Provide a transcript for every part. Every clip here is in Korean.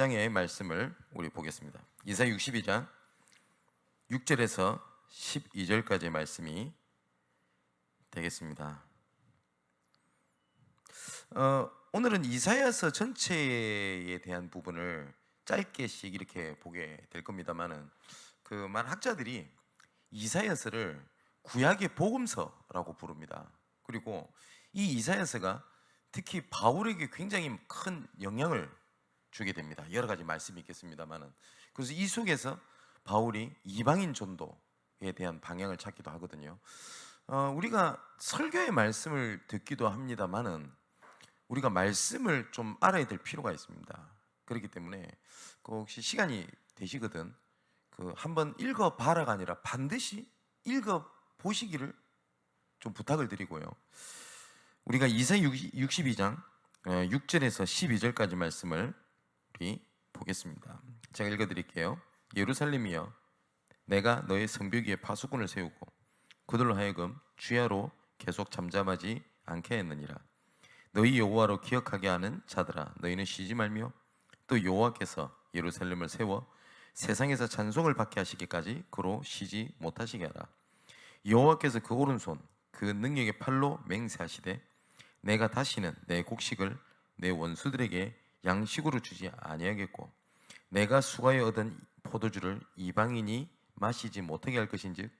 62장의 말씀을 우리 보겠습니다. 이사야 62장 6절에서 12절까지의 말씀이 되겠습니다. 오늘은 이사야서 전체에 대한 부분을 짧게씩 이렇게 보게 될 겁니다만은 많은 학자들이 이사야서를 구약의 복음서라고 부릅니다. 그리고 이 이사야서가 특히 바울에게 굉장히 큰 영향을 주게 됩니다. 여러 가지 말씀이 있겠습니다만은, 그래서 이 속에서 바울이 이방인 전도에 대한 방향을 찾기도 하거든요. 우리가 설교의 말씀을 듣기도 합니다만은 우리가 말씀을 좀 알아야 될 필요가 있습니다. 그렇기 때문에 혹시 시간이 되시거든 한번 읽어봐라가 아니라 반드시 읽어보시기를 좀 부탁을 드리고요. 우리가 이사야 62장 6절에서 12절까지 말씀을 우리 보겠습니다. 제가 읽어드릴게요. 예루살렘이여, 내가 너의 성벽 위에 파수꾼을 세우고 그들로 하여금 주야로 계속 잠잠하지 않게 했느니라. 너희 여호와로 기억하게 하는 자들아, 너희는 쉬지 말며 또 여호와께서 예루살렘을 세워 세상에서 찬송을 받게 하시기까지 그로 쉬지 못하시게 하라. 여호와께서 그 오른손 그 능력의 팔로 맹세하시되 내가 다시는 내 곡식을 내 원수들에게 양식으로 주지 아니하겠고 내가 수가에 얻은 포도주를 이방인이 마시지 못하게 할 것인즉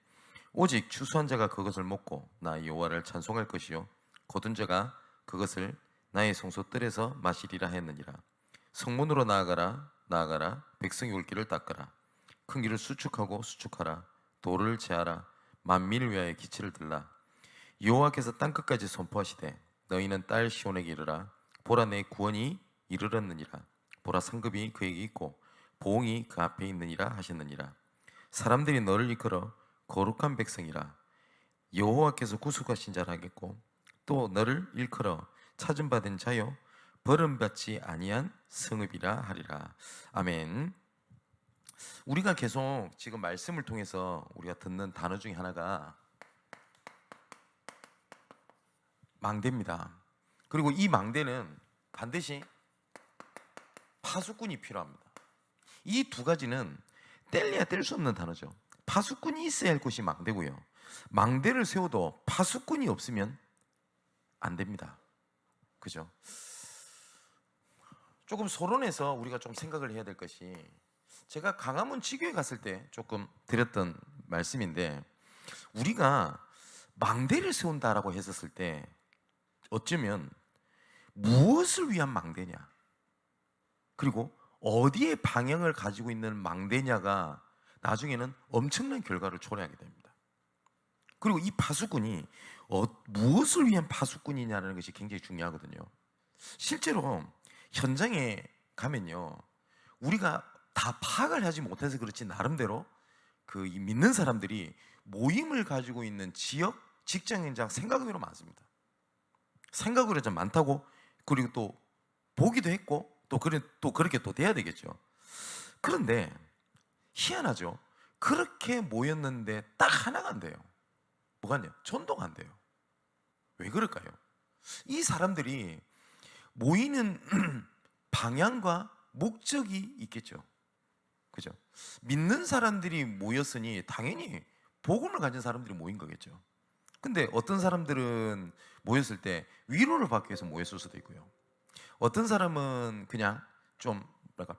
오직 추수한 자가 그것을 먹고 나 여호와를 찬송할 것이요 거둔 자가 그것을 나의 성소뜰에서 마시리라 했느니라. 성문으로 나아가라. 백성이 올 길을 닦아라. 큰 길을 수축하고 수축하라. 도를 제하라. 만민을 위하여 기치를 들라. 여호와께서 땅끝까지 선포하시되 너희는 딸 시온에게 이르라. 보라, 내 구원이 이르렀느니라. 보라, 상급이 그에게 있고 보응이 그 앞에 있느니라 하셨느니라. 사람들이 너를 이끌어 거룩한 백성이라. 여호와께서 구속하신 자라 하겠고 또 너를 일컬어 찾음받은 자요 버림받지 아니한 성읍이라 하리라. 아멘. 우리가 계속 지금 말씀을 통해서 우리가 듣는 단어 중에 하나가 망대입니다. 그리고 이 망대는 반드시 파수꾼이 필요합니다. 이 두 가지는 뗄래야 뗄 수 없는 단어죠. 파수꾼이 있어야 할 곳이 망대고요, 망대를 세워도 파수꾼이 없으면 안 됩니다. 그죠? 조금 서론해서 우리가 좀 생각을 해야 될 것이, 제가 강화문 지교에 갔을 때 조금 드렸던 말씀인데, 우리가 망대를 세운다라고 했었을 때 어쩌면 무엇을 위한 망대냐, 그리고 어디에 방향을 가지고 있는 망대냐가 나중에는 엄청난 결과를 초래하게 됩니다. 그리고 이 파수꾼이 무엇을 위한 파수꾼이냐는 것이 굉장히 중요하거든요. 실제로 현장에 가면요, 우리가 다 파악을 하지 못해서 그렇지 나름대로 이 믿는 사람들이 모임을 가지고 있는 지역, 직장 현장 생각외로 많습니다. 생각으로 좀 많다고, 그리고 또 보기도 했고 또 그렇게 또 돼야 되겠죠. 그런데 희한하죠. 그렇게 모였는데 딱 하나가 안 돼요. 뭐가 안 돼요? 전도가 안 돼요. 왜 그럴까요? 이 사람들이 모이는 방향과 목적이 있겠죠. 그죠? 믿는 사람들이 모였으니 당연히 복음을 가진 사람들이 모인 거겠죠. 근데 어떤 사람들은 모였을 때 위로를 받기 위해서 모였을 수도 있고요, 어떤 사람은 그냥 좀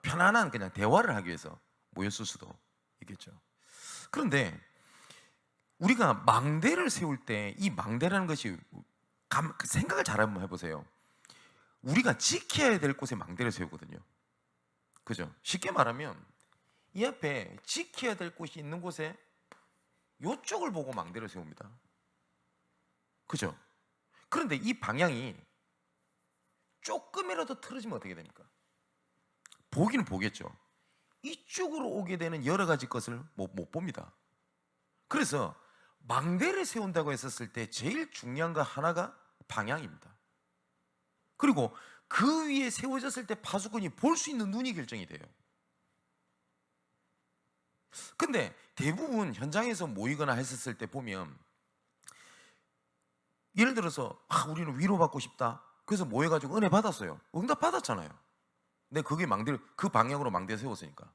편안한 그냥 대화를 하기 위해서 모였을 수도 있겠죠. 그런데 우리가 망대를 세울 때 이 망대라는 것이 생각을 잘 한번 해보세요. 우리가 지켜야 될 곳에 망대를 세우거든요. 그죠? 쉽게 말하면 이 앞에 지켜야 될 곳이 있는 곳에 이쪽을 보고 망대를 세웁니다. 그죠? 그런데 이 방향이 조금이라도 틀어지면 어떻게 됩니까? 보기는 보겠죠. 이쪽으로 오게 되는 여러 가지 것을 못 봅니다. 그래서 망대를 세운다고 했었을 때 제일 중요한 거 하나가 방향입니다. 그리고 그 위에 세워졌을 때 파수꾼이 볼 수 있는 눈이 결정이 돼요. 근데 대부분 현장에서 모이거나 했었을 때 보면, 예를 들어서 우리는 위로받고 싶다, 그래서 모여가지고 은혜 받았어요. 응답 받았잖아요. 내가 그게 그 방향으로 망대를 세웠으니까.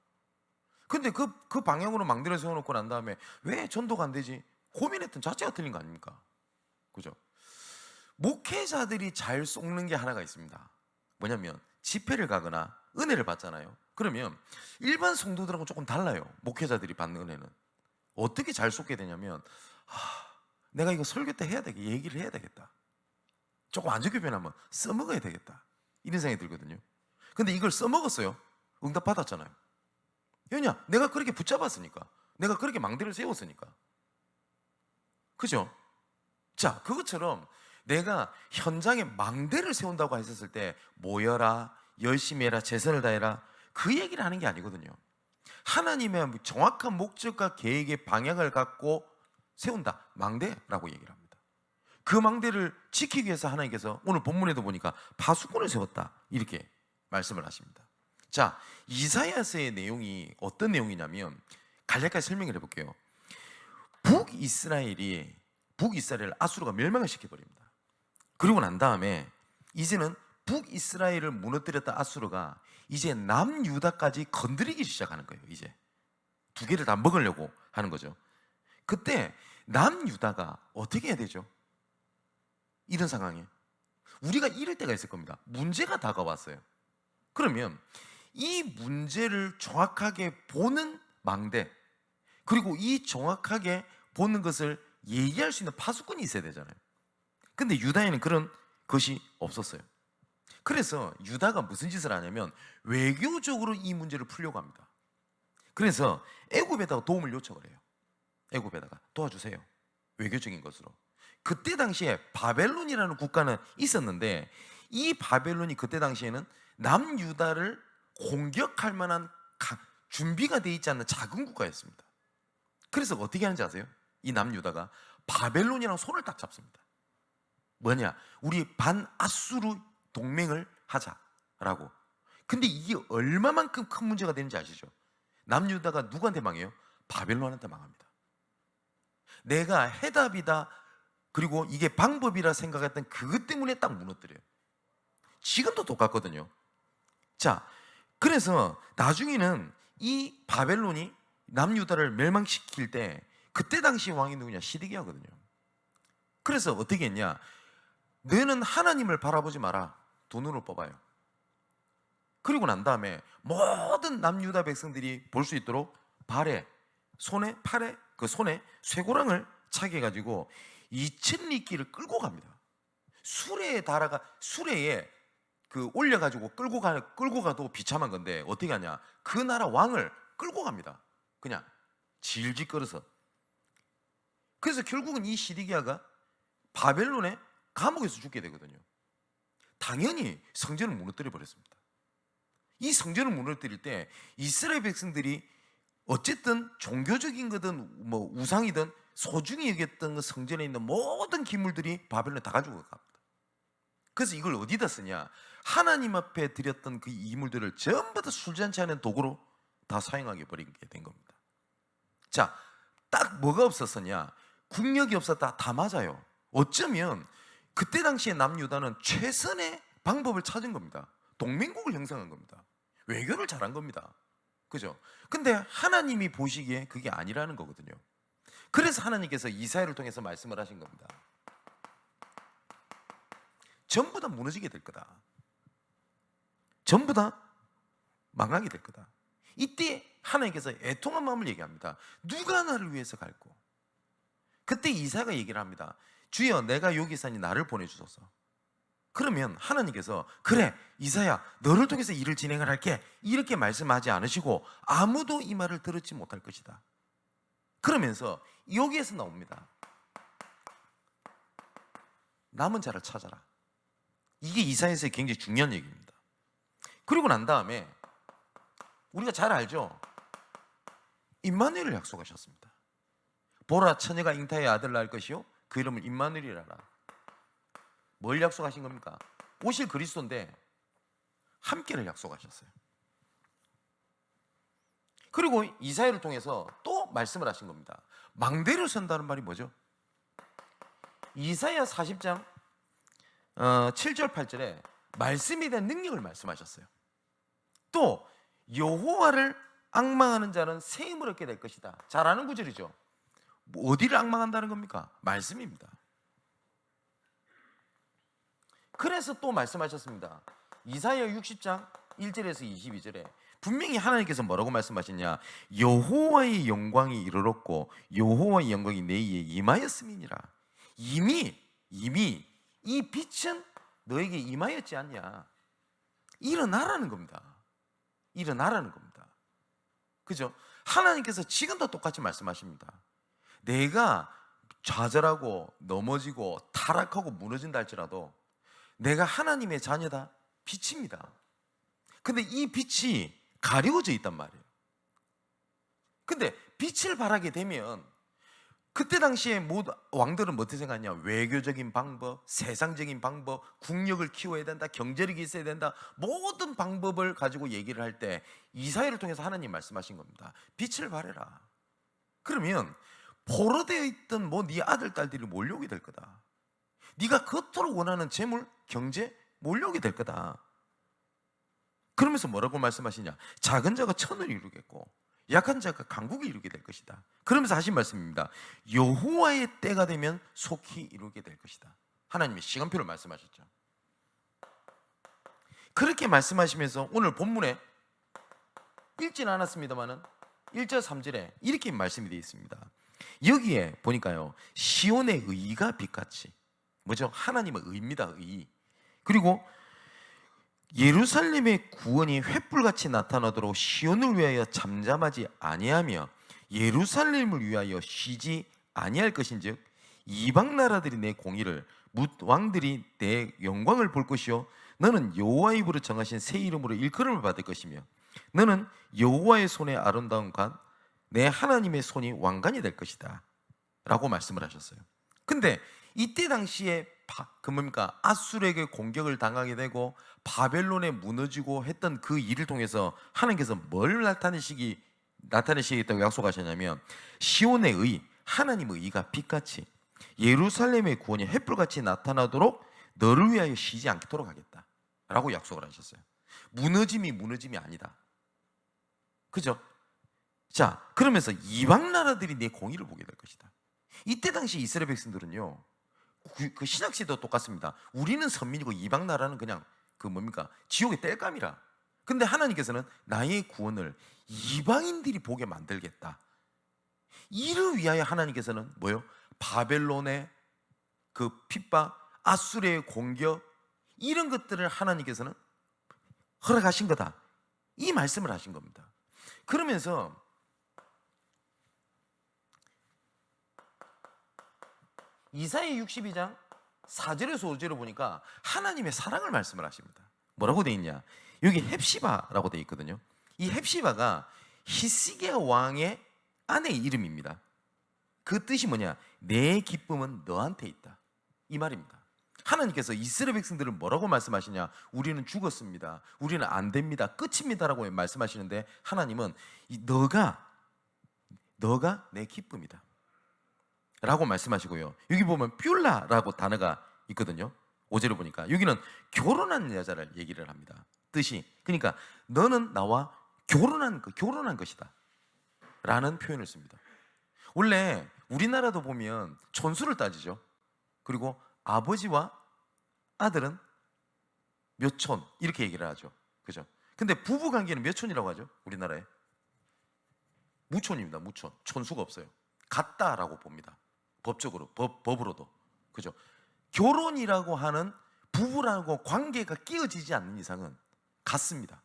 근데 그 방향으로 망대를 세워놓고 난 다음에 왜 전도가 안 되지? 고민했던 자체가 틀린 거 아닙니까? 그죠? 목회자들이 잘 속는 게 하나가 있습니다. 뭐냐면 집회를 가거나 은혜를 받잖아요. 그러면 일반 성도들하고 조금 달라요. 목회자들이 받는 은혜는 어떻게 잘 속게 되냐면, 내가 이거 설교 때 해야 되겠다, 얘기를 해야 되겠다, 조금 안 좋게 변하면 써먹어야 되겠다, 이런 생각이 들거든요. 근데 이걸 써먹었어요. 응답 받았잖아요. 왜냐? 내가 그렇게 붙잡았으니까, 내가 그렇게 망대를 세웠으니까. 그죠? 자, 그것처럼 내가 현장에 망대를 세운다고 했었을 때 모여라, 열심히 해라, 최선을 다해라, 그 얘기를 하는 게 아니거든요. 하나님의 정확한 목적과 계획의 방향을 갖고 세운다, 망대라고 얘기를 합니다. 그 망대를 지키기 위해서 하나님께서 오늘 본문에도 보니까 파수꾼을 세웠다, 이렇게 말씀을 하십니다. 자, 이사야서의 내용이 어떤 내용이냐면 간략하게 설명을 해볼게요. 북이스라엘을 아수르가 멸망을 시켜버립니다. 그리고 난 다음에 이제는 북이스라엘을 무너뜨렸던 아수르가 이제 남유다까지 건드리기 시작하는 거예요. 이제 두 개를 다 먹으려고 하는 거죠. 그때 남유다가 어떻게 해야 되죠? 이런 상황에 우리가 이럴 때가 있을 겁니다. 문제가 다가왔어요. 그러면 이 문제를 정확하게 보는 망대, 그리고 이 정확하게 보는 것을 얘기할 수 있는 파수꾼이 있어야 되잖아요. 근데 유다에는 그런 것이 없었어요. 그래서 유다가 무슨 짓을 하냐면 외교적으로 이 문제를 풀려고 합니다. 그래서 애굽에다가 도움을 요청을 해요. 애굽에다가 도와주세요, 외교적인 것으로. 그때 당시에 바벨론이라는 국가는 있었는데 이 바벨론이 그때 당시에는 남유다를 공격할 만한 준비가 되어 있지 않는 작은 국가였습니다. 그래서 어떻게 하는지 아세요? 이 남유다가 바벨론이랑 손을 딱 잡습니다. 뭐냐? 우리 반아수르 동맹을 하자라고. 근데 이게 얼마만큼 큰 문제가 되는지 아시죠? 남유다가 누구한테 망해요? 바벨론한테 망합니다. 내가 해답이다, 그리고 이게 방법이라 생각했던 그것 때문에 딱 무너뜨려요. 지금도 똑같거든요. 자, 그래서 나중에는 이 바벨론이 남유다를 멸망시킬 때 그때 당시 왕이 누구냐? 시드기야거든요. 그래서 어떻게 했냐? 너는 하나님을 바라보지 마라, 두 눈을 뽑아요. 그리고 난 다음에 모든 남유다 백성들이 볼 수 있도록 팔에 그 손에 쇠고랑을 차게 해가지고 2000리끼를 끌고 갑니다. 수레에 그 올려가지고 끌고 가도 비참한 건데 어떻게 하냐? 그 나라 왕을 끌고 갑니다. 그냥 질질 끌어서. 그래서 결국은 이 시드기야가 바벨론의 감옥에서 죽게 되거든요. 당연히 성전을 무너뜨려 버렸습니다. 이 성전을 무너뜨릴 때 이스라엘 백성들이 어쨌든 종교적인 거든 뭐 우상이든 소중히 여겼던 그 성전에 있는 모든 기물들이 바벨론에 다 가지고 갑니다. 그래서 이걸 어디다 쓰냐? 하나님 앞에 드렸던 그 이물들을 전부 다 술잔치하는 도구로 다 사용하게 버리게 된 겁니다. 자, 딱 뭐가 없었었냐? 국력이 없었다, 다 맞아요. 어쩌면 그때 당시에 남유다는 최선의 방법을 찾은 겁니다. 동맹국을 형성한 겁니다. 외교를 잘한 겁니다. 그죠? 근데 하나님이 보시기에 그게 아니라는 거거든요. 그래서 하나님께서 이사야를 통해서 말씀을 하신 겁니다. 전부 다 무너지게 될 거다. 전부 다 망하게 될 거다. 이때 하나님께서 애통한 마음을 얘기합니다. 누가 나를 위해서 갈고? 그때 이사야가 얘기를 합니다. 주여, 내가 여기 있으니 나를 보내주소서. 그러면 하나님께서 그래, 이사야, 너를 통해서 일을 진행을 할게, 이렇게 말씀하지 않으시고 아무도 이 말을 들었지 못할 것이다. 그러면서 여기에서 나옵니다. 남은 자를 찾아라. 이게 이사야서의 굉장히 중요한 얘기입니다. 그리고 난 다음에 우리가 잘 알죠? 임마누엘을 약속하셨습니다. 보라, 처녀가 잉타의 아들 낳을 것이요 그 이름을 임마누엘이라라. 뭘 약속하신 겁니까? 오실 그리스도인데 함께를 약속하셨어요. 그리고 이사야를 통해서 또 말씀을 하신 겁니다. 망대를 선다는 말이 뭐죠? 이사야 40장 7절 8절에 말씀에 대한 능력을 말씀하셨어요. 또 여호와를 앙망하는 자는 새 힘을 얻게 될 것이다. 잘 아는 구절이죠. 뭐 어디를 앙망한다는 겁니까? 말씀입니다. 그래서 또 말씀하셨습니다. 이사야 60장 1절에서 22절에 분명히 하나님께서 뭐라고 말씀하셨냐? 여호와의 영광이 이르렀고 여호와의 영광이 내 위에 임하였음이니라. 이미 이 빛은 너에게 임하였지 않냐? 일어나라는 겁니다. 일어나라는 겁니다. 그죠? 하나님께서 지금도 똑같이 말씀하십니다. 내가 좌절하고 넘어지고 타락하고 무너진다 할지라도 내가 하나님의 자녀다, 빛입니다. 근데 이 빛이 가려져 있단 말이에요. 근데 빛을 발하게 되면 그때 당시에 모든 왕들은 어떻게 생각하냐? 외교적인 방법, 세상적인 방법, 국력을 키워야 된다, 경제력이 있어야 된다, 모든 방법을 가지고 얘기를 할 때 이사야를 통해서 하나님 말씀하신 겁니다. 빛을 발해라. 그러면 포로되어 있던 네 아들 딸들이 몰려오게 될 거다. 네가 그토록 원하는 재물, 경제 몰려오게 될 거다. 그러면서 뭐라고 말씀하시냐? 작은 자가 천을 이루겠고 약한 자가 강국을 이루게 될 것이다. 그러면서 하신 말씀입니다. 여호와의 때가 되면 속히 이루게 될 것이다. 하나님의 시간표를 말씀하셨죠. 그렇게 말씀하시면서 오늘 본문에 읽지는 않았습니다만은 1절 3절에 이렇게 말씀이 되어 있습니다. 여기에 보니까요, 시온의 의가 빛같이, 뭐죠? 하나님의 의입니다. 의. 그리고 예루살렘의 구원이 횃불같이 나타나도록 시온을 위하여 잠잠하지 아니하며 예루살렘을 위하여 쉬지 아니할 것인즉 이방 나라들이 내 공의를 뭇 왕들이 내 영광을 볼 것이요 너는 여호와의 입으로 정하신 새 이름으로 일컬음을 받을 것이며 너는 여호와의 손에 아름다운 관 내 하나님의 손이 왕관이 될 것이다 라고 말씀을 하셨어요. 근데 이때 당시에 아수르에게 공격을 당하게 되고 바벨론에 무너지고 했던 그 일을 통해서 하나님께서 뭘 나타내시겠다고 약속하셨냐면 시온의 의, 하나님의 의가 빛같이 예루살렘의 구원이 횃불같이 나타나도록 너를 위하여 쉬지 않도록 하겠다 라고 약속을 하셨어요. 무너짐이 아니다. 그죠? 자, 그러면서 이방 나라들이 내 공의를 보게 될 것이다. 이때 당시 이스라엘 백성들은요, 그 신약시대도 똑같습니다. 우리는 선민이고 이방 나라는 그냥 지옥의 땔감이라. 근데 하나님께서는 나의 구원을 이방인들이 보게 만들겠다. 이를 위하여 하나님께서는 뭐요? 바벨론의 그 핍박, 아수르의 공격, 이런 것들을 하나님께서는 허락하신 거다. 이 말씀을 하신 겁니다. 그러면서 이사야 62장 4절에서 5절을 보니까 하나님의 사랑을 말씀을 하십니다. 뭐라고 되어 있냐? 여기 헵시바라고 되어 있거든요. 이 헵시바가 히스기야 왕의 아내의 이름입니다. 그 뜻이 뭐냐? 내 기쁨은 너한테 있다, 이 말입니다. 하나님께서 이스라엘 백성들을 뭐라고 말씀하시냐? 우리는 죽었습니다, 우리는 안 됩니다, 끝입니다 라고 말씀하시는데 하나님은 너가 내 기쁨이다 라고 말씀하시고요. 여기 보면 뷸라라고 단어가 있거든요. 5절을 보니까 여기는 결혼한 여자를 얘기를 합니다. 뜻이, 그러니까 너는 나와 결혼한 것이다 라는 표현을 씁니다. 원래 우리나라도 보면 촌수를 따지죠. 그리고 아버지와 아들은 몇 촌 이렇게 얘기를 하죠. 그죠? 근데 부부 관계는 몇 촌이라고 하죠? 우리나라에 무촌입니다. 무촌. 촌수가 없어요. 같다라고 봅니다. 법적으로, 법으로도. 그죠? 결혼이라고 하는 부부라고 관계가 끼어지지 않는 이상은 같습니다.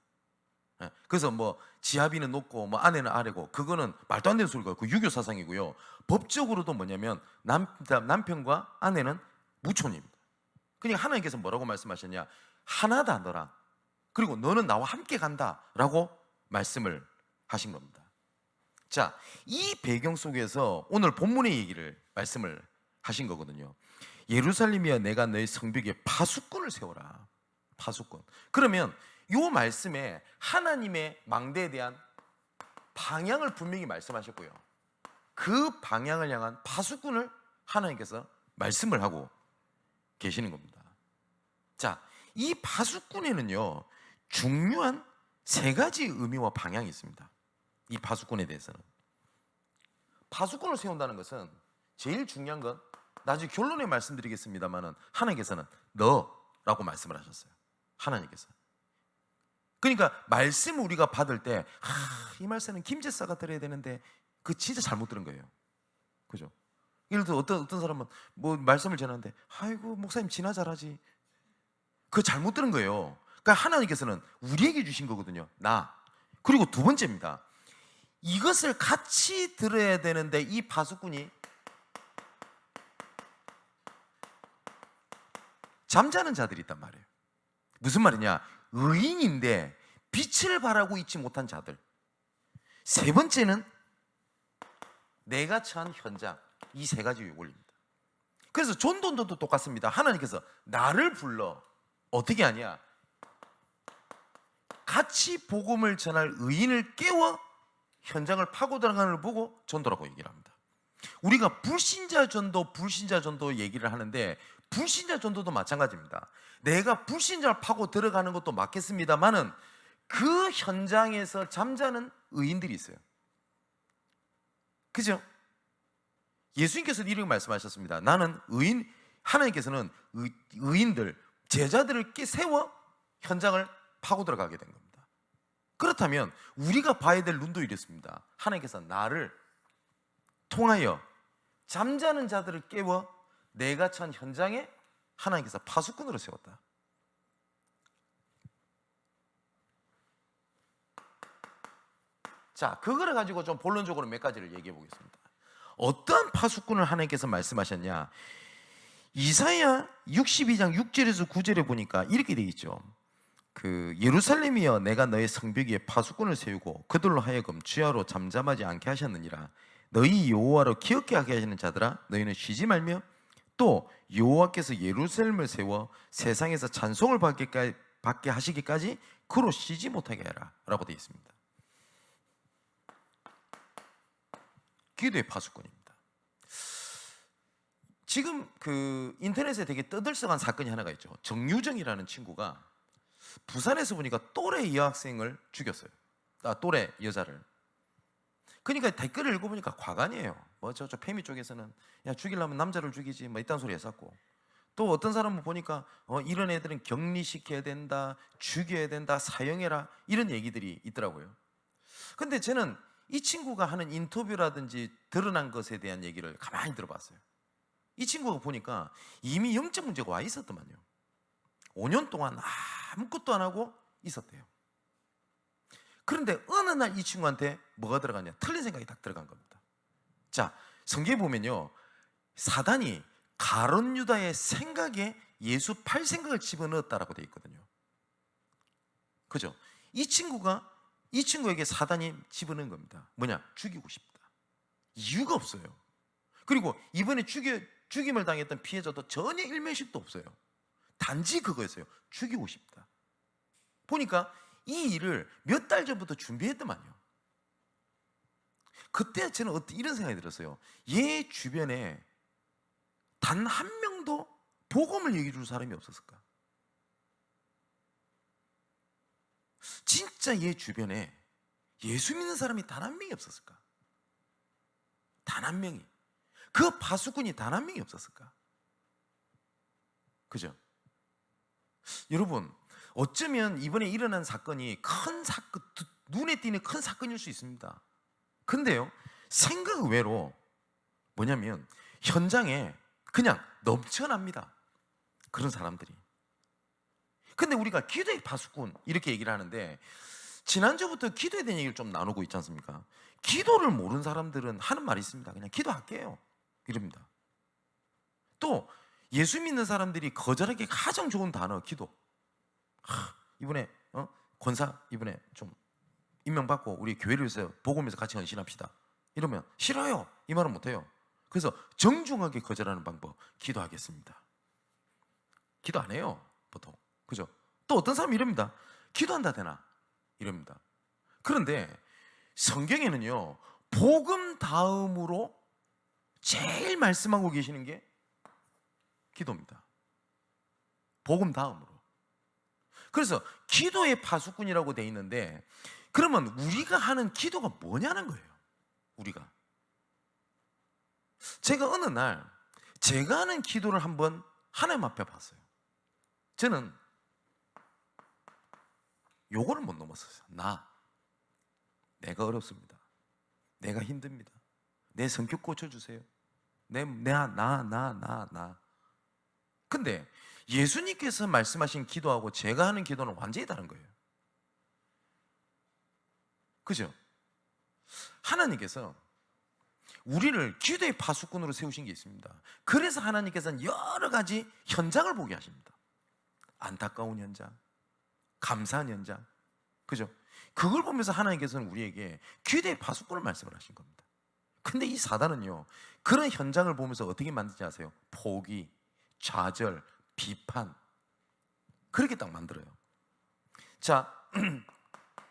그래서 지아비는 높고 아내는 아래고, 그거는 말도 안 되는 소리가 그 유교 사상이고요. 법적으로도 뭐냐면 남편과 아내는 무촌입니다. 그러니까 하나님께서 뭐라고 말씀하셨냐? 하나다 너랑, 그리고 너는 나와 함께 간다라고 말씀을 하신 겁니다. 자, 이 배경 속에서 오늘 본문의 말씀을 하신 거거든요. 예루살렘이여 내가 너의 성벽에 파수꾼을 세워라. 파수꾼. 그러면 이 말씀에 하나님의 망대에 대한 방향을 분명히 말씀하셨고요. 그 방향을 향한 파수꾼을 하나님께서 말씀을 하고 계시는 겁니다. 자, 이 파수꾼에는요 중요한 세 가지 의미와 방향이 있습니다. 이 파수꾼에 대해서는. 파수꾼을 세운다는 것은 제일 중요한 건 나중에 결론에 말씀드리겠습니다만은 하나님께서는 너라고 말씀을 하셨어요. 하나님께서. 그러니까 말씀을 우리가 받을 때 이 말씀은 김제사가 들어야 되는데 그 진짜 잘못 들은 거예요. 그죠? 예를 들어 어떤 사람은 뭐 말씀을 전하는데 아이고 목사님 진화 잘하지. 그거 잘못 들은 거예요. 그러니까 하나님께서는 우리에게 주신 거거든요. 나. 그리고 두 번째입니다. 이것을 같이 들어야 되는데 이 파수꾼이 잠자는 자들이 있단 말이에요. 무슨 말이냐? 의인인데 빛을 발하고 있지 못한 자들. 세 번째는 내가 처한 현장. 이 세 가지 원리입니다. 그래서 전도도 똑같습니다. 하나님께서 나를 불러 어떻게 하냐? 같이 복음을 전할 의인을 깨워 현장을 파고 들어가는 걸 보고 전도라고 얘기를 합니다. 우리가 불신자 전도 얘기를 하는데 불신자 전도도 마찬가지입니다. 내가 불신자를 파고 들어가는 것도 맞겠습니다만은 그 현장에서 잠자는 의인들이 있어요. 그죠? 예수님께서 이렇게 말씀하셨습니다. 나는 의인, 하나님께서는 의인들, 제자들을 세워 현장을 파고 들어가게 된 겁니다. 그렇다면 우리가 봐야 될 눈도 이렇습니다. 하나님께서 나를 통하여 잠자는 자들을 깨워 내가 처한 현장에 하나님께서 파수꾼으로 세웠다. 자, 그거를 가지고 좀 본론적으로 몇 가지를 얘기해 보겠습니다. 어떠한 파수꾼을 하나님께서 말씀하셨냐? 이사야 62장 6절에서 9절에 보니까 이렇게 되어 있죠. 예루살렘이여 내가 너의 성벽 위에 파수꾼을 세우고 그들로 하여금 주야로 잠잠하지 않게 하셨느니라. 너희 여호와로 기억게 하게 하시는 자들아 너희는 쉬지 말며 또 여호와께서 예루살렘을 세워 세상에서 찬송을 받게 하시기까지 그로 쉬지 못하게 하라 라고 되어 있습니다. 기도의 파수꾼입니다. 지금 인터넷에 되게 떠들썩한 사건이 하나가 있죠. 정유정이라는 친구가 부산에서 보니까 또래 여학생을 죽였어요. 또래 여자를. 그러니까 댓글을 읽어보니까 과간이에요. 뭐 저쪽 페미 쪽에서는 야 죽이려면 남자를 죽이지 뭐 이딴 소리 했었고, 또 어떤 사람은 보니까 이런 애들은 격리시켜야 된다, 죽여야 된다, 사형해라 이런 얘기들이 있더라고요. 근데 저는 이 친구가 하는 인터뷰라든지 드러난 것에 대한 얘기를 가만히 들어봤어요. 이 친구가 보니까 이미 영적 문제가 와 있었더만요. 5년 동안 아무것도 안 하고 있었대요. 그런데 어느 날 이 친구한테 뭐가 들어갔냐? 틀린 생각이 딱 들어간 겁니다. 자, 성경에 보면요, 사단이 가룟 유다의 생각에 예수 팔 생각을 집어넣었다라고 되어 있거든요. 그죠? 이 친구에게 사단이 집어넣은 겁니다. 뭐냐? 죽이고 싶다. 이유가 없어요. 그리고 이번에 죽임을 당했던 피해자도 전혀 일면식도 없어요. 단지 그거였어요. 죽이고 싶다. 보니까 이 일을 몇 달 전부터 준비했더만요. 그때 저는 이런 생각이 들었어요. 얘 주변에 단 한 명도 복음을 얘기해 줄 사람이 없었을까? 진짜 얘 주변에 예수 믿는 사람이 단 한 명이 없었을까? 단 한 명이. 그 파수꾼이 단 한 명이 없었을까? 그죠? 여러분, 어쩌면 이번에 일어난 사건이 큰 사건, 눈에 띄는 큰 사건일 수 있습니다. 근데요, 생각 외로 뭐냐면 현장에 그냥 넘쳐납니다. 그런 사람들이. 근데 우리가 기도의 파수꾼 이렇게 얘기를 하는데 지난주부터 기도에 대한 얘기를 좀 나누고 있지 않습니까? 기도를 모르는 사람들은 하는 말이 있습니다. 그냥 기도할게요 이럽니다. 또 예수 믿는 사람들이 거절하기 가장 좋은 단어 기도. 이번에 권사 이번에 좀 임명받고 우리 교회를 위해서 복음에서 같이 헌신합시다 이러면 싫어요 이 말은 못해요. 그래서 정중하게 거절하는 방법, 기도하겠습니다. 기도 안 해요 보통. 그죠? 또 어떤 사람이 이럽니다. 기도한다 되나? 이럽니다. 그런데 성경에는요, 복음 다음으로 제일 말씀하고 계시는 게 기도입니다. 복음 다음으로. 그래서 기도의 파수꾼이라고 돼 있는데, 그러면 우리가 하는 기도가 뭐냐는 거예요. 우리가. 제가 어느 날 제가 하는 기도를 한번 하나님 앞에 봤어요. 저는 요거를 못 넘었어요. 내가 어렵습니다. 내가 힘듭니다. 내 성격 고쳐주세요. 근데 예수님께서 말씀하신 기도하고 제가 하는 기도는 완전히 다른 거예요. 그죠? 하나님께서 우리를 기도의 파수꾼으로 세우신 게 있습니다. 그래서 하나님께서는 여러 가지 현장을 보게 하십니다. 안타까운 현장, 감사한 현장, 그죠? 그걸 보면서 하나님께서는 우리에게 기도의 파수꾼을 말씀을 하신 겁니다. 근데 이 사단은요, 그런 현장을 보면서 어떻게 만드는지 아세요? 포기, 좌절, 비판, 그렇게 딱 만들어요. 자,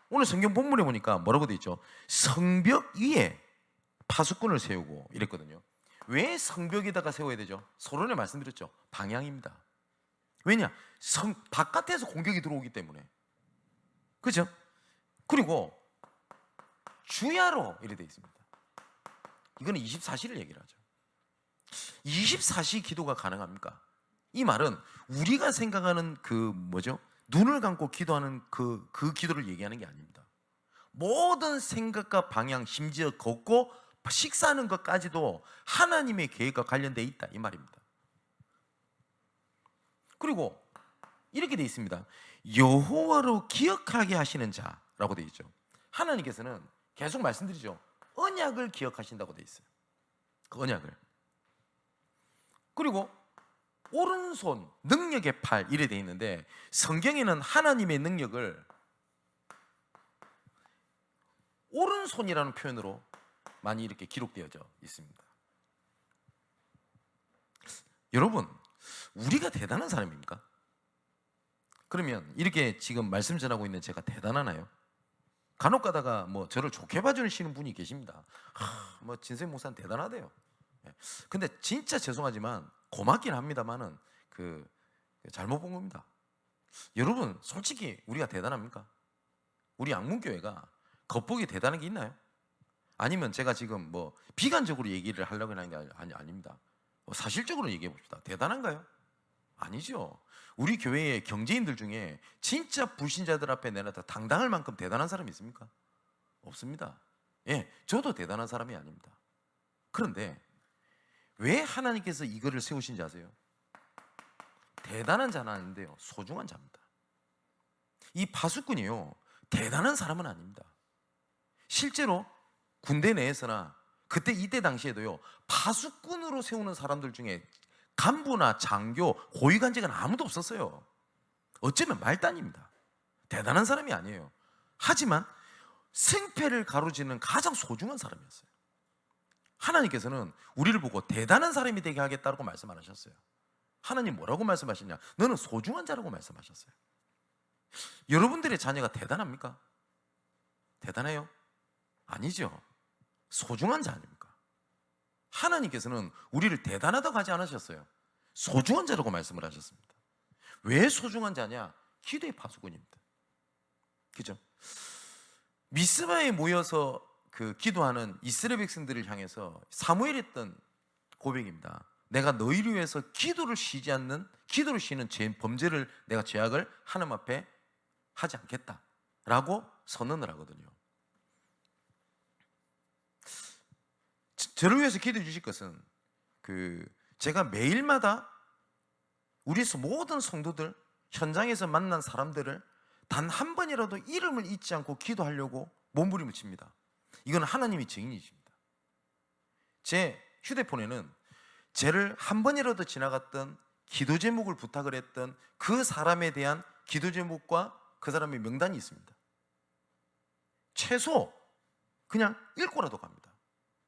오늘 성경 본문에 보니까 뭐라고 돼 있죠? 성벽 위에 파수꾼을 세우고 이랬거든요. 왜 성벽에다가 세워야 되죠? 서론에 말씀드렸죠. 방향입니다. 왜냐? 바깥에서 공격이 들어오기 때문에. 그죠? 그리고 주야로 이래 돼 있습니다. 이거는 24시를 얘기를 하죠. 24시 기도가 가능합니까? 이 말은 우리가 생각하는 눈을 감고 기도하는 그 기도를 얘기하는 게 아닙니다. 모든 생각과 방향, 심지어 걷고 식사하는 것까지도 하나님의 계획과 관련되어 있다, 이 말입니다. 그리고 이렇게 되어 있습니다. 여호와로 기억하게 하시는 자라고 되어 있죠. 하나님께서는 계속 말씀드리죠. 언약을 기억하신다고 되어 있어요. 그 언약을. 그리고 오른손, 능력의 팔, 이래 되어 있는데, 성경에는 하나님의 능력을 오른손이라는 표현으로 많이 이렇게 기록되어져 있습니다. 여러분, 우리가 대단한 사람입니까? 그러면 이렇게 지금 말씀 전하고 있는 제가 대단하나요? 간혹 가다가 저를 좋게 봐주시는 분이 계십니다. 진생 목사는 대단하대요. 근데 진짜 죄송하지만 고맙긴 합니다만은 잘못 본 겁니다. 여러분, 솔직히 우리가 대단합니까? 우리 양문교회가 겉보기 대단한 게 있나요? 아니면 제가 지금 비관적으로 얘기를 하려고 하는 게 아닙니다. 사실적으로 얘기해 봅시다. 대단한가요? 아니죠. 우리 교회의 경제인들 중에 진짜 불신자들 앞에 내놨다 당당할 만큼 대단한 사람이 있습니까? 없습니다. 예, 저도 대단한 사람이 아닙니다. 그런데 왜 하나님께서 이거를 세우신지 아세요? 대단한 자는 아닌데요, 소중한 자입니다. 이 파수꾼이요, 대단한 사람은 아닙니다. 실제로 군대 내에서나 그때 이때 당시에도요, 파수꾼으로 세우는 사람들 중에 간부나 장교, 고위관직은 아무도 없었어요. 어쩌면 말단입니다. 대단한 사람이 아니에요. 하지만 생패를 가로지는 가장 소중한 사람이었어요. 하나님께서는 우리를 보고 대단한 사람이 되게 하겠다고 말씀 안 하셨어요. 하나님 뭐라고 말씀하셨냐? 너는 소중한 자라고 말씀하셨어요. 여러분들의 자녀가 대단합니까? 대단해요? 아니죠. 소중한 자 아닙니까? 하나님께서는 우리를 대단하다고 하지 않으셨어요. 소중한 자라고 말씀을 하셨습니다. 왜 소중한 자냐? 기도의 파수꾼입니다. 그죠? 미스바에 모여서 기도하는 이스라엘 백성들을 향해서 사무엘이 했던 고백입니다. 내가 너희를 위해서 기도를 쉬지 않는, 기도를 쉬는 범죄를, 내가 죄악을 하나님 앞에 하지 않겠다라고 선언을 하거든요. 저를 위해서 기도해 주실 것은 제가 매일마다 우리 모든 성도들, 현장에서 만난 사람들을 단 한 번이라도 이름을 잊지 않고 기도하려고 몸부림을 칩니다. 이건 하나님이 증인이십니다. 제 휴대폰에는 저를 한 번이라도 지나갔던 기도 제목을 부탁을 했던 그 사람에 대한 기도 제목과 그 사람의 명단이 있습니다. 최소 그냥 읽고라도 갑니다.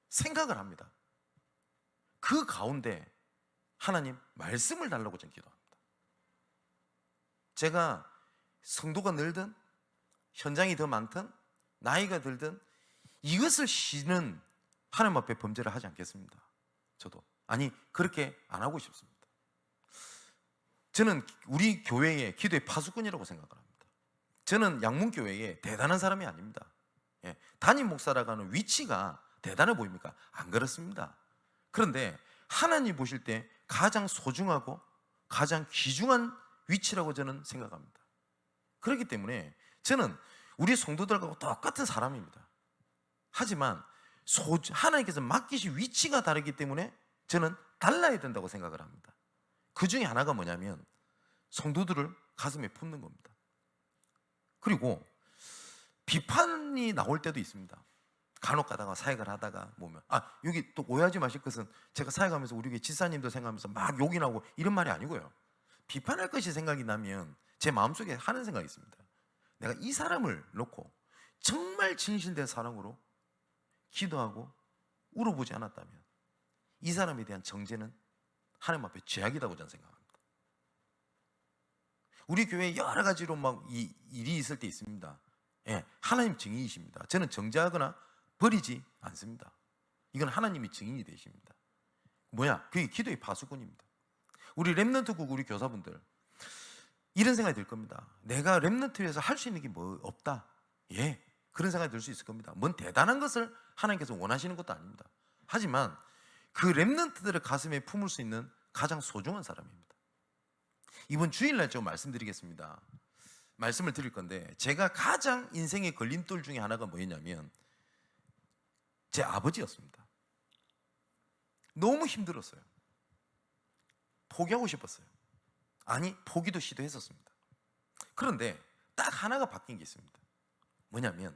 생각을 합니다. 그 가운데 하나님 말씀을 달라고 저는 기도합니다. 제가 성도가 늘든 현장이 더 많든 나이가 들든 이것을 쉬는 하나님 앞에 범죄를 하지 않겠습니다. 저도 그렇게 안 하고 싶습니다. 저는 우리 교회의 기도의 파수꾼이라고 생각을 합니다. 저는 양문교회에 대단한 사람이 아닙니다. 예, 담임 목사라고 하는 위치가 대단해 보입니까? 안 그렇습니다. 그런데 하나님 보실 때 가장 소중하고 가장 귀중한 위치라고 저는 생각합니다. 그렇기 때문에 저는 우리 성도들하고 똑같은 사람입니다. 하지만 하나님께서 맡기신 위치가 다르기 때문에 저는 달라야 된다고 생각을 합니다. 그 중에 하나가 뭐냐면 성도들을 가슴에 품는 겁니다. 그리고 비판이 나올 때도 있습니다. 간혹 가다가 사역을 하다가 보면 여기 또 오해하지 마실 것은 제가 사역하면서 우리 교회 지사님도 생각하면서 막 욕이 나고 이런 말이 아니고요. 비판할 것이 생각이 나면 제 마음속에 하는 생각이 있습니다. 내가 이 사람을 놓고 정말 진실된 사랑으로 기도하고 울어보지 않았다면 이 사람에 대한 정죄는 하나님 앞에 죄악이라고 저는 생각합니다. 우리 교회에 여러 가지로 막 일이 있을 때 있습니다. 예, 하나님 증인이십니다. 저는 정죄하거나 버리지 않습니다. 이건 하나님이 증인이 되십니다. 그게 기도의 파수꾼입니다. 우리 렘넌트국 우리 교사분들 이런 생각이 들 겁니다. 내가 렘넌트에서 할 수 있는 게 뭐 없다. 예, 그런 생각이 들 수 있을 겁니다. 뭔 대단한 것을 하나님께서 원하시는 것도 아닙니다. 하지만 그 렘넌트들의 가슴에 품을 수 있는 가장 소중한 사람입니다. 이번 주일날 좀 말씀드리겠습니다. 말씀을 드릴 건데 제가 가장 인생의 걸림돌 중에 하나가 뭐였냐면 제 아버지였습니다. 너무 힘들었어요. 포기하고 싶었어요. 아니, 포기도 시도했었습니다. 그런데 딱 하나가 바뀐 게 있습니다. 뭐냐면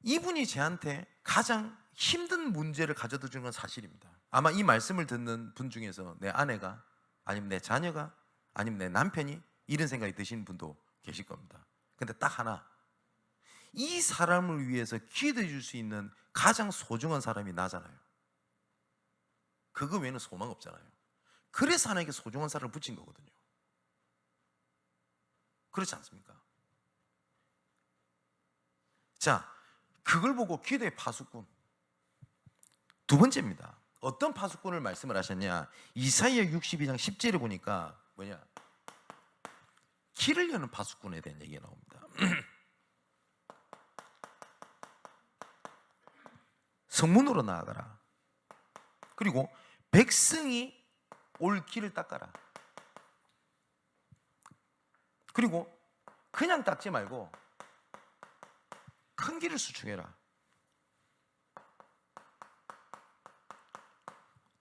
이분이 저한테 가장 힘든 문제를 가져다 주는 건 사실입니다. 아마 이 말씀을 듣는 분 중에서 내 아내가 아니면 내 자녀가 아니면 내 남편이 이런 생각이 드시는 분도 계실 겁니다. 근데 딱 하나, 이 사람을 위해서 기도해 줄 수 있는 가장 소중한 사람이 나잖아요. 그거 외에는 소망 없잖아요. 그래서 하나님께 소중한 사람을 붙인 거거든요. 그렇지 않습니까? 자, 그걸 보고 기도의 파수꾼. 두 번째입니다. 어떤 파수꾼을 말씀을 하셨냐? 이사야 62장 10절에 보니까 길을 여는 파수꾼에 대한 얘기가 나옵니다. 성문으로 나아가라. 그리고 백성이 올 길을 닦아라. 그리고 그냥 닦지 말고 큰 길을 수축해라.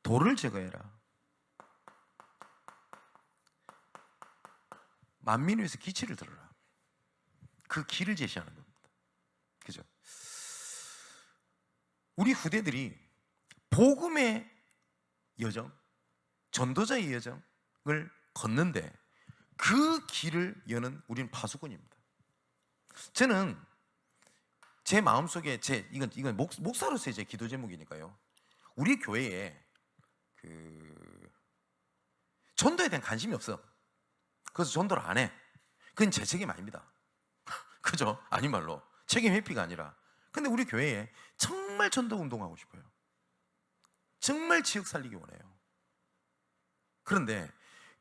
돌을 제거해라. 만민 위에서 기치를 들어라. 그 길을 제시하는 겁니다. 그죠? 우리 후대들이 복음의 여정, 전도자의 여정을 걷는데 그 길을 여는 우리는 파수꾼입니다. 저는 제 마음속에 이건 목사로서의 제 기도 제목이니까요. 우리 교회에 전도에 대한 관심이 없어. 그래서 전도를 안 해. 그건 제 책임 아닙니다. 그죠? 아닌 말로 책임 회피가 아니라. 근데 우리 교회에 정말 전도 운동하고 싶어요. 정말 지역 살리기 원해요. 그런데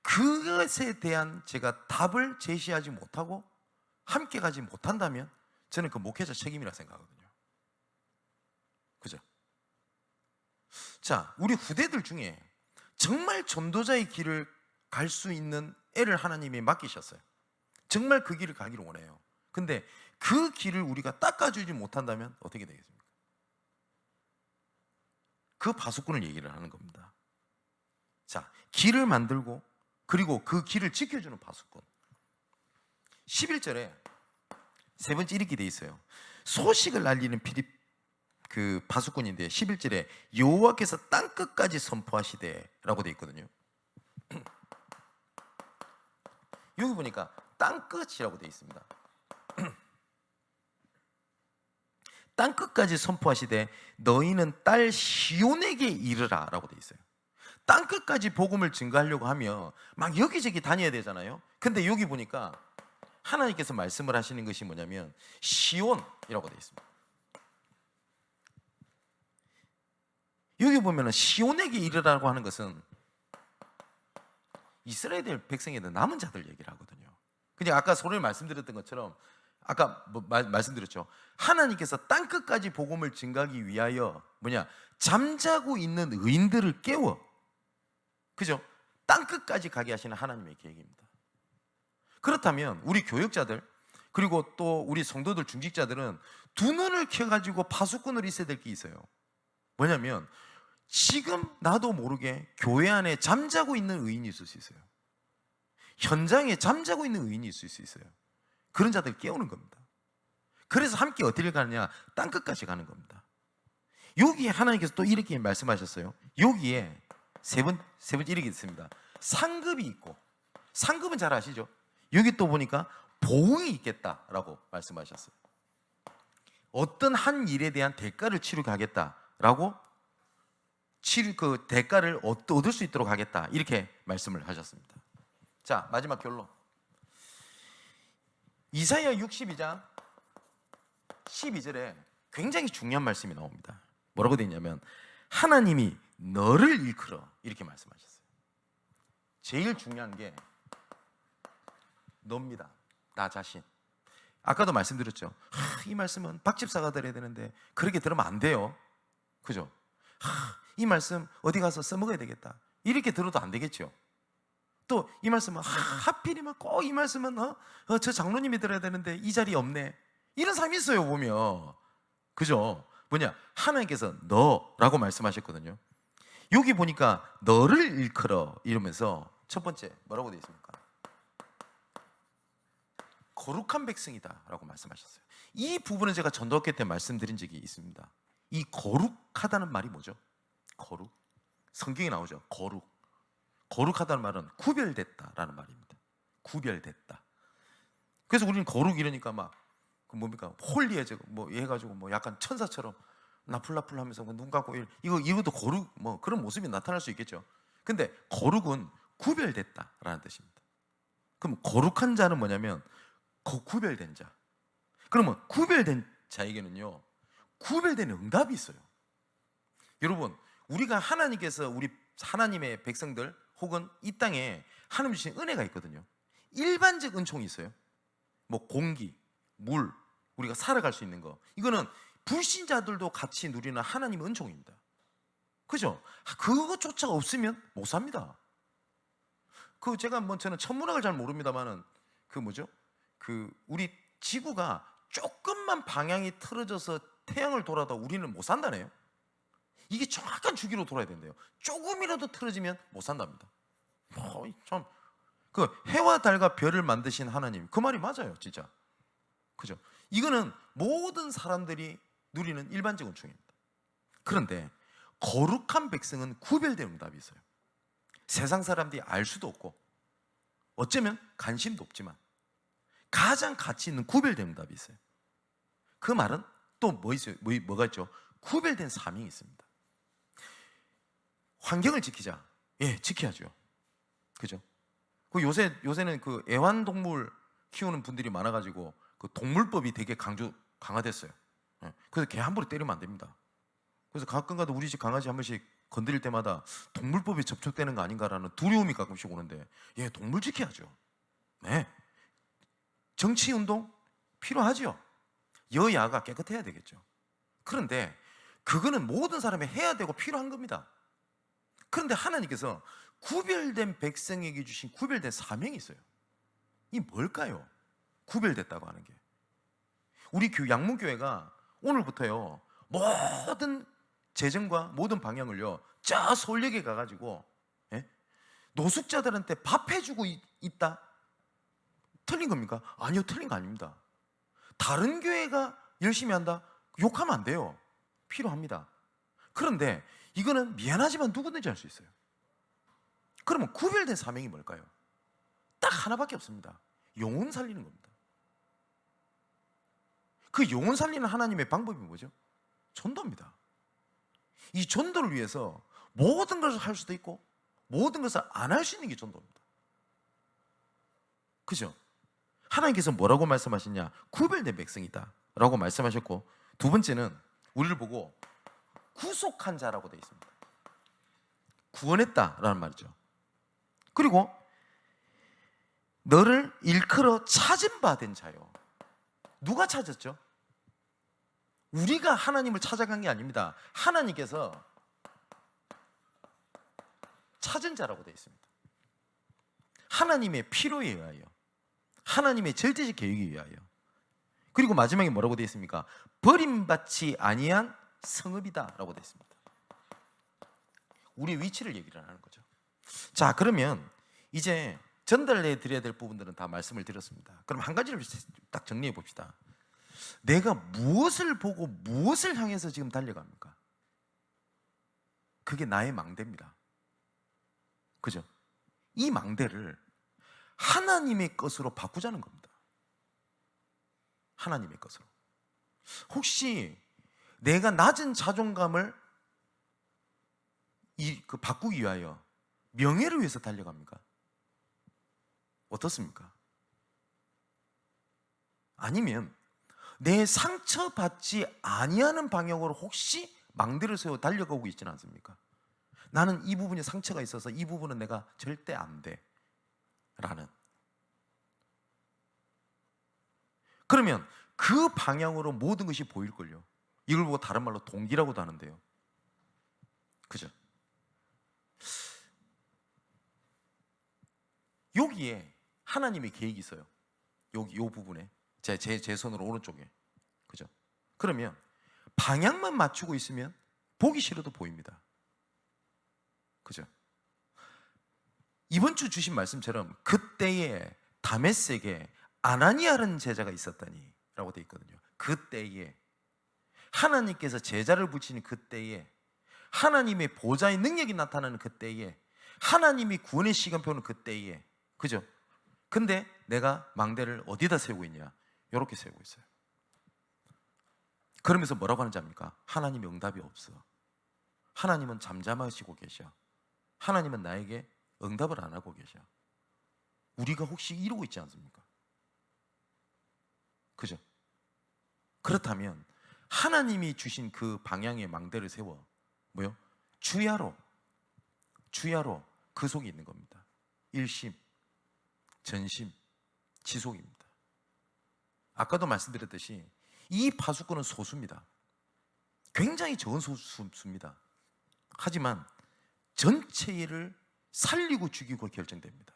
그것에 대한 제가 답을 제시하지 못하고 함께 가지 못한다면 저는 그 목회자 책임이라 생각하거든요. 그죠? 자, 우리 후대들 중에 정말 전도자의 길을 갈 수 있는 애를 하나님이 맡기셨어요. 정말 그 길을 가기를 원해요. 근데 그 길을 우리가 닦아주지 못한다면 어떻게 되겠습니까? 그 파수꾼을 얘기를 하는 겁니다. 자, 길을 만들고 그리고 그 길을 지켜주는 파수꾼. 11절에 세 번째 이렇게 돼 있어요. 소식을 알리는 그 파수꾼인데 11절에 여호와께서 땅끝까지 선포하시되라고 돼 있거든요. 여기 보니까 땅끝이라고 돼 있습니다. 땅끝까지 선포하시되 너희는 딸 시온에게 이르라 라고 돼 있어요. 땅끝까지 복음을 증거하려고 하면 막 여기저기 다녀야 되잖아요. 근데 여기 보니까 하나님께서 말씀을 하시는 것이 뭐냐면 시온이라고 돼 있습니다. 여기 보면 시온에게 이르라고 하는 것은 이스라엘 백성에 대한 남은 자들 얘기를 하거든요. 그냥 아까 소리를 말씀드렸던 것처럼 아까 말씀드렸죠. 하나님께서 땅끝까지 복음을 증가하기 위하여 잠자고 있는 의인들을 깨워, 그죠? 땅끝까지 가게 하시는 하나님의 계획입니다. 그렇다면 우리 교역자들 그리고 또 우리 성도들 중직자들은 두 눈을 켜가지고 파수꾼으로 있어야 될 게 있어요. 뭐냐면 지금 나도 모르게 교회 안에 잠자고 있는 의인이 있을 수 있어요. 현장에 잠자고 있는 의인이 있을 수 있어요. 그런 자들 깨우는 겁니다. 그래서 함께 어디를 가느냐? 땅끝까지 가는 겁니다. 여기에 하나님께서 또 이렇게 말씀하셨어요. 여기에 세 번째 이렇게 있습니다. 상급이 있고, 상급은 잘 아시죠? 여기 또 보니까 보응이 있겠다라고 말씀하셨어요. 어떤 한 일에 대한 대가를 치르게 하겠다라고, 그 대가를 얻을 수 있도록 하겠다, 이렇게 말씀을 하셨습니다. 자, 마지막 결론. 이사야 62장 12절에 굉장히 중요한 말씀이 나옵니다. 뭐라고 되어 있냐면 하나님이 너를 일컬어, 이렇게 말씀하셨어요. 제일 중요한 게 너입니다. 나 자신. 아까도 말씀드렸죠. 이 말씀은 박 집사가 들어야 되는데 그렇게 들으면 안 돼요. 그죠? 이 말씀 어디 가서 써먹어야 되겠다, 이렇게 들어도 안 되겠죠. 또 이 말씀은 하필이면 꼭 이 말씀은 저 장로님이 들어야 되는데 이 자리에 없네, 이런 사람이 있어요 보면. 그죠? 하나님께서 너라고 말씀하셨거든요. 여기 보니까 너를 일컬어 이러면서 첫 번째 뭐라고 되어 있습니까? 거룩한 백성이다 라고 말씀하셨어요. 이 부분은 제가 전도학회 때 말씀드린 적이 있습니다. 이 거룩하다는 말이 뭐죠? 거룩. 성경에 나오죠. 거룩하다는 말은 구별됐다라는 말입니다. 구별됐다. 그래서 우리는 거룩 이러니까 막 홀리해지고 해가지고 약간 천사처럼 나풀나풀하면서 눈 감고 이것도 거룩 그런 모습이 나타날 수 있겠죠. 근데 거룩은 구별됐다라는 뜻입니다. 그럼 거룩한 자는 뭐냐면 구별된 자. 그러면 구별된 자에게는요, 구별된 응답이 있어요. 여러분, 우리가 하나님께서 우리 하나님의 백성들 혹은 이 땅에 하나님 주신 은혜가 있거든요. 일반적 은총이 있어요. 공기, 물, 우리가 살아갈 수 있는 거, 이거는 불신자들도 같이 누리는 하나님의 은총입니다. 그죠? 그것조차 없으면 못 삽니다. 저는 천문학을 잘 모릅니다만은 우리 지구가 조금만 방향이 틀어져서 태양을 돌아도 우리는 못 산다네요. 이게 정확한 주기로 돌아야 된대요. 조금이라도 틀어지면 못 산답니다. 참, 해와 달과 별을 만드신 하나님, 그 말이 맞아요, 진짜. 그죠? 이거는 모든 사람들이 누리는 일반적 은총입니다. 그런데 거룩한 백성은 구별된 응답이 있어요. 세상 사람들이 알 수도 없고 어쩌면 관심도 없지만 가장 가치 있는 구별된 응답이 있어요. 그 말은 또 뭐가 있죠? 구별된 사명이 있습니다. 환경을 지키자. 예, 지켜야죠. 그죠? 요새는 애완동물 키우는 분들이 많아가지고 동물법이 되게 강화됐어요. 예, 그래서 개 함부로 때리면 안 됩니다. 그래서 가끔가다 우리 집 강아지 한 번씩 건드릴 때마다 동물법이 접촉되는 거 아닌가라는 두려움이 가끔씩 오는데, 예, 동물 지켜야죠. 네. 정치운동 필요하죠. 여야가 깨끗해야 되겠죠. 그런데 그거는 모든 사람이 해야 되고 필요한 겁니다. 그런데 하나님께서 구별된 백성에게 주신 구별된 사명이 있어요. 이 뭘까요? 구별됐다고 하는 게. 우리 양문교회가 오늘부터요, 모든 재정과 모든 방향을요, 저 서울역에 가가지고 노숙자들한테 밥 해주고 있다? 틀린 겁니까? 아니요, 틀린 거 아닙니다. 다른 교회가 열심히 한다? 욕하면 안 돼요. 필요합니다. 그런데 이거는 미안하지만 누구든지 할 수 있어요. 그러면 구별된 사명이 뭘까요? 딱 하나밖에 없습니다. 영혼 살리는 겁니다. 그 영혼 살리는 하나님의 방법이 뭐죠? 전도입니다. 이 전도를 위해서 모든 것을 할 수도 있고 모든 것을 안 할 수 있는 게 전도입니다. 그죠? 하나님께서 뭐라고 말씀하시냐? 구별된 백성이다 라고 말씀하셨고, 두 번째는 우리를 보고 구속한 자라고 되어 있습니다. 구원했다라는 말이죠. 그리고 너를 일컬어 찾은 바 된 자요. 누가 찾았죠? 우리가 하나님을 찾아간 게 아닙니다. 하나님께서 찾은 자라고 되어 있습니다. 하나님의 필요에 의하여, 하나님의 절대적 계획에 의하여. 그리고 마지막에 뭐라고 되어 있습니까? 버림받지 아니한 성읍이다 라고 되어 있습니다. 우리의 위치를 얘기를 하는 거죠. 자, 그러면 이제 전달해 드려야 될 부분들은 다 말씀을 드렸습니다. 그럼 한 가지를 딱 정리해 봅시다. 내가 무엇을 보고 무엇을 향해서 지금 달려갑니까? 그게 나의 망대입니다. 그죠? 이 망대를 하나님의 것으로 바꾸자는 겁니다. 하나님의 것으로. 혹시 내가 낮은 자존감을 바꾸기 위하여 명예를 위해서 달려갑니까? 어떻습니까? 아니면 내 상처받지 아니하는 방향으로 혹시 망대를 세워 달려가고 있지는 않습니까? 나는 이 부분에 상처가 있어서 이 부분은 내가 절대 안 돼 라는. 그러면 그 방향으로 모든 것이 보일걸요. 이걸 보고 다른 말로 동기라고도 하는데요. 그죠? 여기에 하나님의 계획이 있어요. 여기 요 부분에 제 손으로 오른쪽에. 그죠? 그러면 방향만 맞추고 있으면 보기 싫어도 보입니다. 그죠? 이번 주 주신 말씀처럼 그때에 다메섹에 아나니아라는 제자가 있었다니 라고 되어 있거든요. 그때에 하나님께서 제자를 붙이는 그때에 하나님의 보좌의 능력이 나타나는 그때에 하나님이 구원의 시간표는 그때에. 그죠? 근데 내가 망대를 어디다 세우고 있냐? 이렇게 세우고 있어요. 그러면서 뭐라고 하는지 압니까? 하나님의 응답이 없어. 하나님은 잠잠하시고 계셔. 하나님은 나에게 응답을 안 하고 계셔. 우리가 혹시 이러고 있지 않습니까? 그죠? 그렇다면 하나님이 주신 그 방향의 망대를 세워 뭐요? 주야로 그 속에 있는 겁니다. 일심, 전심, 지속입니다. 아까도 말씀드렸듯이 이 파수꾼은 소수입니다. 굉장히 적은 소수입니다. 하지만 전체를 살리고 죽이고 결정됩니다.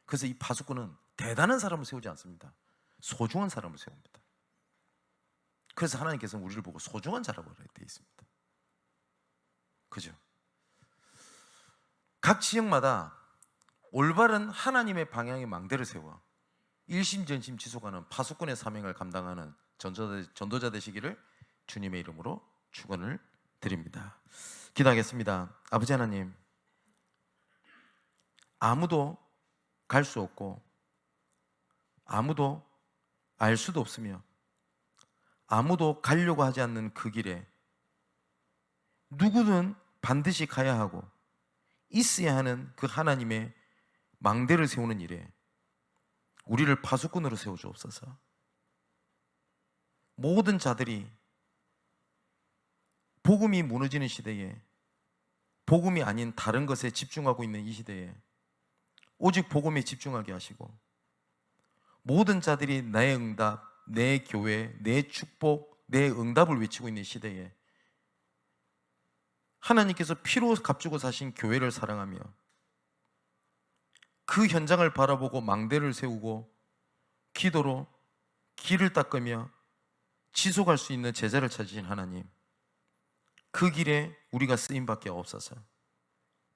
그래서 이 파수꾼은 대단한 사람을 세우지 않습니다. 소중한 사람을 세웁니다. 그래서 하나님께서는 우리를 보고 소중한 자라고 되어 있습니다. 그죠? 각 지역마다 올바른 하나님의 방향의 망대를 세워 일심전심 지속하는 파수꾼의 사명을 감당하는 전도자 되시기를 주님의 이름으로 축원을 드립니다. 기도하겠습니다. 아버지 하나님, 아무도 갈 수 없고 아무도 알 수도 없으며 아무도 가려고 하지 않는 그 길에 누구든 반드시 가야 하고 있어야 하는 그 하나님의 망대를 세우는 일에 우리를 파수꾼으로 세워주옵소서. 모든 자들이 복음이 무너지는 시대에, 복음이 아닌 다른 것에 집중하고 있는 이 시대에 오직 복음에 집중하게 하시고, 모든 자들이 나의 응답, 내 교회, 내 축복, 내 응답을 외치고 있는 시대에 하나님께서 피로 값주고 사신 교회를 사랑하며 그 현장을 바라보고 망대를 세우고 기도로 길을 닦으며 지속할 수 있는 제자를 찾으신 하나님, 그 길에 우리가 쓰임받게 없어서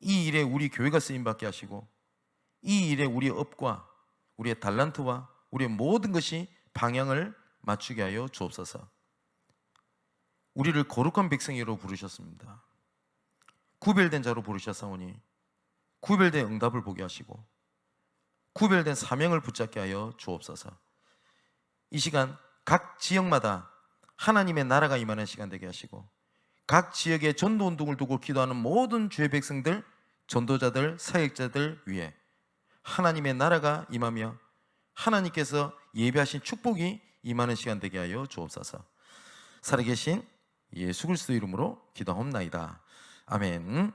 이 일에 우리 교회가 쓰임받게 하시고 이 일에 우리의 업과 우리의 달란트와 우리의 모든 것이 방향을 맞추게 하여 주옵소서. 우리를 거룩한 백성이로 부르셨습니다. 구별된 자로 부르셨사오니 구별된 응답을 보게 하시고 구별된 사명을 붙잡게 하여 주옵소서. 이 시간 각 지역마다 하나님의 나라가 임하는 시간 되게 하시고 각 지역에 전도운동을 두고 기도하는 모든 주의 백성들, 전도자들, 사역자들 위해 하나님의 나라가 임하며 하나님께서 예배하신 축복이 임하는 시간 되게 하여 주옵소서. 살아계신 예수 그리스도 이름으로 기도하옵나이다. 아멘.